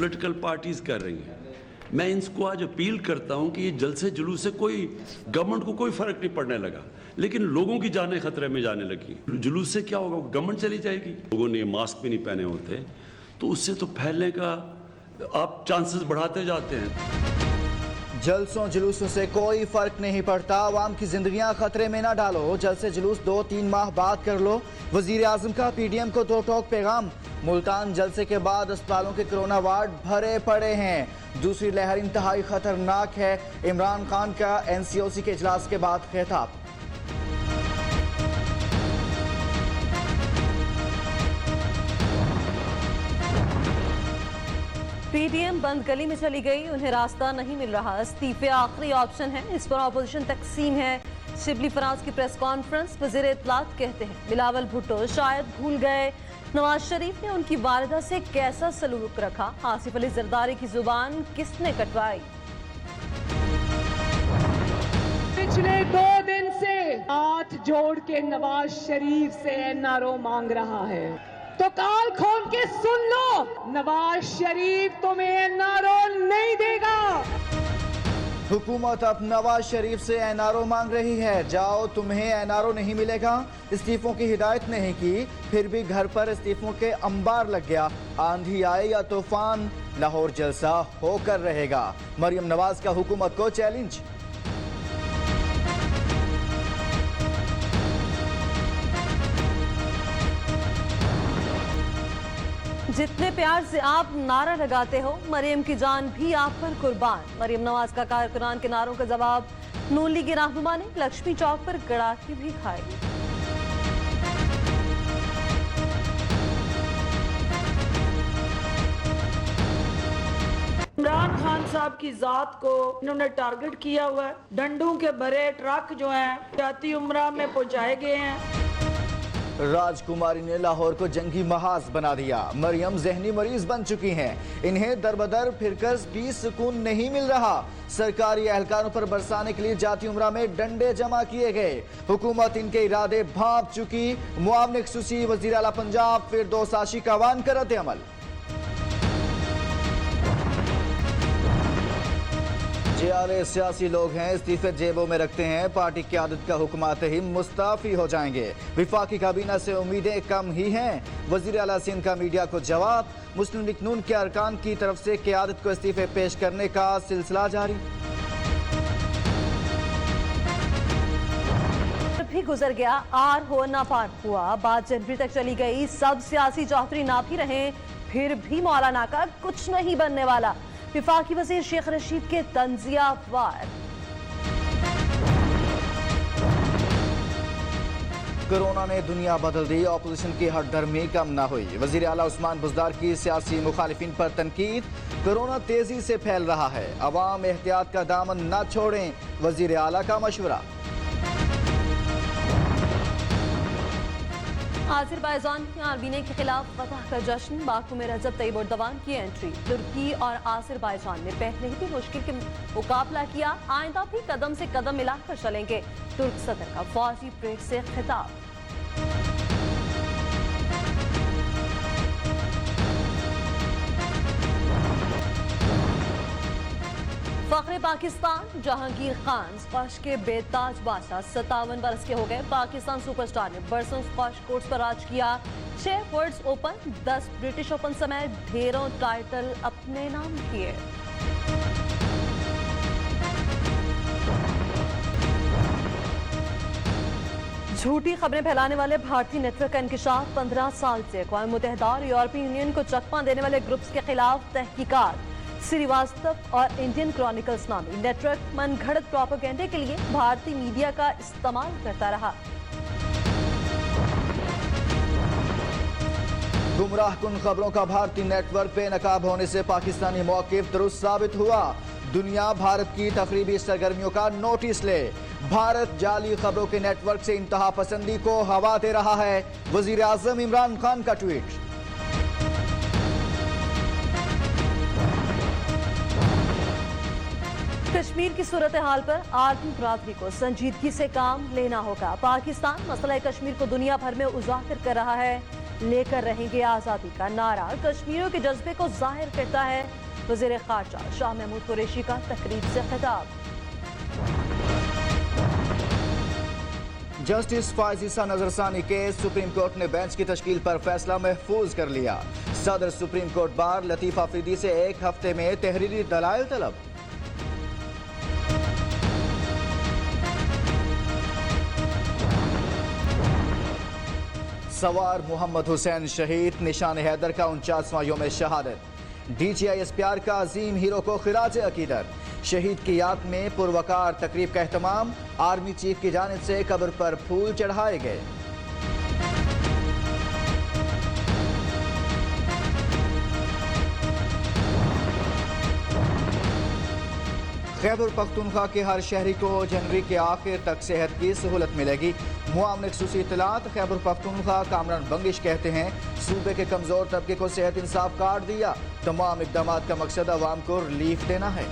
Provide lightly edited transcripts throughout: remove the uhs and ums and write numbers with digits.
Political parties कर रही हैं। मैं इनको आज अपील करता हूं कि ये जलसे जुलूस से कोई गवर्नमेंट को कोई फर्क नहीं पड़ने लगा, लेकिन लोगों की जानें खतरे में जाने लगी। जुलूस से क्या होगा? गवर्नमेंट चली जाएगी। लोगों ने मास्क भी नहीं पहने होते, तो उससे तो फैलने का आप चांसेस बढ़ाते जाते हैं। जलसों जुलूसों से कोई फर्क नहीं पड़ता, आवाम की जिंदगियां खतरे में ना डालो। जलसे जुलूस 2-3 माह बाद कर लो। वजीर आजम का पीडीएम को दो टोक पैगाम। मुल्तान जलसे के बाद अस्पतालों के कोरोना वार्ड भरे पड़े हैं। दूसरी लहर इंतहाई खतरनाक है। इमरान खान का एनसीओसी के इजलास के बाद खिताब। पीडीएम बंद गली में चली गई, उन्हें रास्ता नहीं मिल रहा। इस्तीफे आखिरी ऑप्शन है, इस पर अपोजिशन तकसीम है। शिबली फराज की प्रेस कॉन्फ्रेंस, वज़ीर इत्तलात कहते हैं बिलावल भुट्टो शायद भूल गए नवाज शरीफ ने उनकी वालिदा से कैसा सलूक रखा। आसिफ अली जरदारी की जुबान किसने कटवाई? पिछले 2 दिन से हाथ जोड़ के नवाज शरीफ से एनआरओ मांग रहा है, तो काल खोल के सुन लो, नवाज शरीफ तुम्हें एनआरओ नहीं देगा। हुकूमत अब नवाज शरीफ से एनआरओ मांग रही है। जाओ, तुम्हें एनआरओ नहीं मिलेगा। इस्तीफों की हिदायत नहीं की, फिर भी घर पर इस्तीफों के अंबार लग गया। आंधी आए या तूफान, लाहौर जलसा होकर रहेगा। मरियम नवाज का हुकूमत को चैलेंज। जितने प्यार से आप नारा लगाते हो, मरियम की जान भी आप पर कुर्बान। मरियम नवाज का कारकुनान के नारों का जवाब नून लीग की रहनुमा ने लक्ष्मी चौक पर कड़ाके भी खाए। इमरान खान साहब की जात को इन्होंने टारगेट किया हुआ है। डंडों के भरे ट्रक जो हैं जाती उम्रा में पहुंचाए गए हैं। राजकुमारी ने लाहौर को जंगी महाज बना दिया। मरियम जहनी मरीज बन चुकी हैं। इन्हें दरबदर फिरकर भी सुकून नहीं मिल रहा। सरकारी एहलकारों पर बरसाने के लिए जाती उम्रा में डंडे जमा किए गए। हुकूमत इनके इरादे भांप चुकी। मुआविन खुसूसी वजीर आला पंजाब फिरदौस आशिक का आह्वान कर रद्द अमल। JRA सियासी लोग हैं, इस्तीफे जेबों में रखते हैं। पार्टी की आदत का हुक्म आते ही मुस्ताफी हो जाएंगे। विफाकी काबीना से उम्मीदें कम ही हैं। वजीर आला सिंध का मीडिया को जवाब। मुस्लिम लीग नून के अरकान की तरफ से क़यादत को इस्तीफे पेश करने का सिलसिला जारी। भी गुजर गया, आर हो ना पार हुआ। बात जनवरी तक चली गई। सब सियासी चौधरी ना भी रहे, फिर भी मौलाना का कुछ नहीं बनने वाला। विफाकी वजीर शेख रशीद के तंजिया वार। कोरोना ने दुनिया बदल दी, ऑपोजिशन की हटधर्मी कम ना हुई। वजीर आला उस्मान बुज़दार की सियासी मुखालिफिन पर तनकीद। कोरोना तेजी से फैल रहा है, अवाम एहतियात का दामन न छोड़ें, वजीर आला का मशवरा। आज़रबाईजान में आर्मीने के खिलाफ फतह का जश्न। बाकू में रजब तैयब एर्दोगान की एंट्री। तुर्की और आज़रबाईजान ने पहले ही भी मुश्किल के मुकाबला किया, आइंदा भी कदम से कदम मिलाकर चलेंगे। तुर्क सदर का फौजी परेड से खिताब। फख्रे पाकिस्तान जहांगीर खान स्क्वाश के बेताज बादशाह 57 बरस के हो गए। पाकिस्तान सुपरस्टार ने बरसों स्क्वाश कोर्ट्स पर राज किया। 6 वर्ल्ड्स ओपन, 10 ब्रिटिश ओपन समेत ढेरों टाइटल अपने नाम किए। झूठी खबरें फैलाने वाले भारतीय नेटवर्क का इंकशाफ। 15 साल से अक़वाम मुत्तहिदा और यूरोपीय यूनियन को चकमा देने वाले ग्रुप्स के खिलाफ तहकीकात। श्रीवास्तव और इंडियन क्रॉनिकल्स नामी नेटवर्क मनगढ़ंत प्रोपेगेंडे के लिए भारतीय मीडिया का इस्तेमाल करता रहा। गुमराह कुन खबरों का भारतीय नेटवर्क पे नकाब होने से पाकिस्तानी मौक़िफ़ दुरुस्त साबित हुआ। दुनिया भारत की तखरीबी सरगर्मियों का नोटिस ले। भारत जाली खबरों के नेटवर्क से इंतहा पसंदी को हवा दे रहा है। वजीर आज़म इमरान खान का ट्वीट। कश्मीर की सूरत हाल पर आलमी बरादरी को संजीदगी से काम लेना होगा। पाकिस्तान मसला कश्मीर को दुनिया भर में उजागर कर रहा है। लेकर रहेंगे आज़ादी का नारा कश्मीरियों के जज्बे को जाहिर करता है। वज़ीर ख़ारजा शाह महमूद कुरैशी का तकरीब से खिताब। जस्टिस फायज़ नजरसानी केस सुप्रीम कोर्ट ने बेंच की तश्कील पर फैसला महफूज कर लिया। सदर supreme court bar Latif Afridi से 1 हफ्ते में तहरीरी दलाइल तलब। सवार मोहम्मद हुसैन शहीद, निशान हैदर का 49वां यौम शहादत। DGI SPR का अजीम हीरो को खिराज अकीदत। शहीद की याद में पुरवकार तकरीब का एहतमाम, आर्मी चीफ की जानिब से कब्र पर फूल चढ़ाए गए। खैबर पख्तूनख्वा के हर शहरी को जनवरी के आखिर तक सेहत की सहूलत मिलेगी। मुआवन खसूसी इत्तलात खैबर पख्तूनख्वा कामरान बंगिश कहते हैं, सूबे के कमजोर तबके को सेहत इंसाफ कार्ड दिया। तमाम इकदाम का मकसद अवाम को रिलीफ देना है।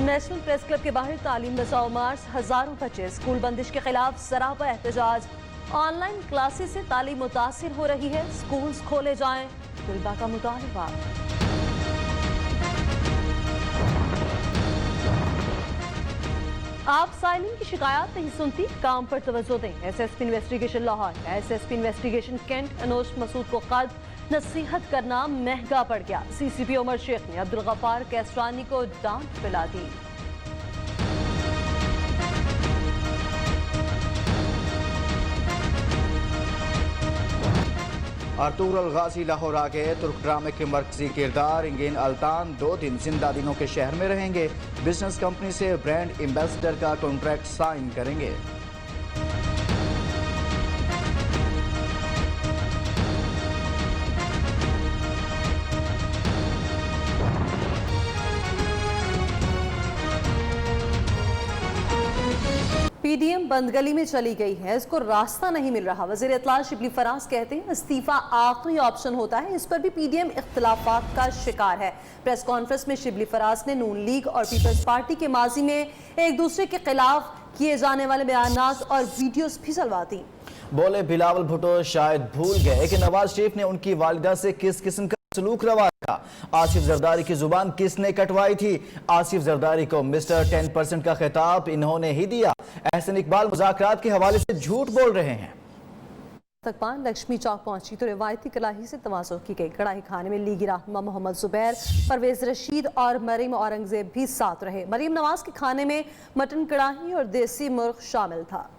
नेशनल प्रेस क्लब के बाहर तालीम बचाओ मार्च, हजारों बच्चे स्कूल बंदिश के खिलाफ सरापा एहतजाज। ऑनलाइन क्लासेस से तालीम मुतासिर हो रही है, स्कूल्स खोले जाएं, तलबा का मुतालबा। आप साइलिन की शिकायत नहीं सुनती, काम पर तवज्जो दें। SSP investigation Lahore, SSP investigation cantt Anosh Masood को कद नसीहत करना महंगा पड़ गया। CCP उमर शेख ने अब्दुल गफ्फार कैसरानी को डांट पिला दी। अर्तुगरुल गाजी लाहौर आ गए। तुर्क ड्रामे के मरकजी किरदार इंगेन अल्तान 2 दिन जिंदा दिनों के शहर में रहेंगे। बिजनेस कंपनी से ब्रांड एम्बेसडर का कॉन्ट्रैक्ट साइन करेंगे। PDM बंदगली में चली गई है, इसको रास्ता नहीं मिल रहा। वज़ीर इत्तला शिबली फराज कहते हैं, इस्तीफा आखिरी ऑप्शन होता है। इस पर भी PDM इख्तलाफात का शिकार है। प्रेस कॉन्फ्रेंस में शिबली फराज ने नून लीग और पीपल्स पार्टी के माजी में एक दूसरे के खिलाफ किए जाने वाले बयानात और वीडियोस भी चलवा दी। बोले, बिलावल भुट्टो शायद भूल गए कि नवाज शरीफ ने उनकी वालिदा से किस किस्म का सलूक रवा था। आसिफ जरदारी की जुबान किसने कटवाई थी? आसिफ जरदारी को मिस्टर 10% का खिताब इन्होंने ही दिया। एहसन इकबाल मुज़ाकरात के हवाले से झूठ बोल रहे हैं। तकपान लक्ष्मी चौक पहुंची तो रिवायती कलाही से तवाज़ो की गई। कड़ाही खाने में लीगी रहनुमा मोहम्मद जुबैर, परवेज रशीद और मरीम औरंगजेब भी साथ रहे। मरीम नवाज के खाने में मटन कड़ाही और देसी मुर्ग शामिल था।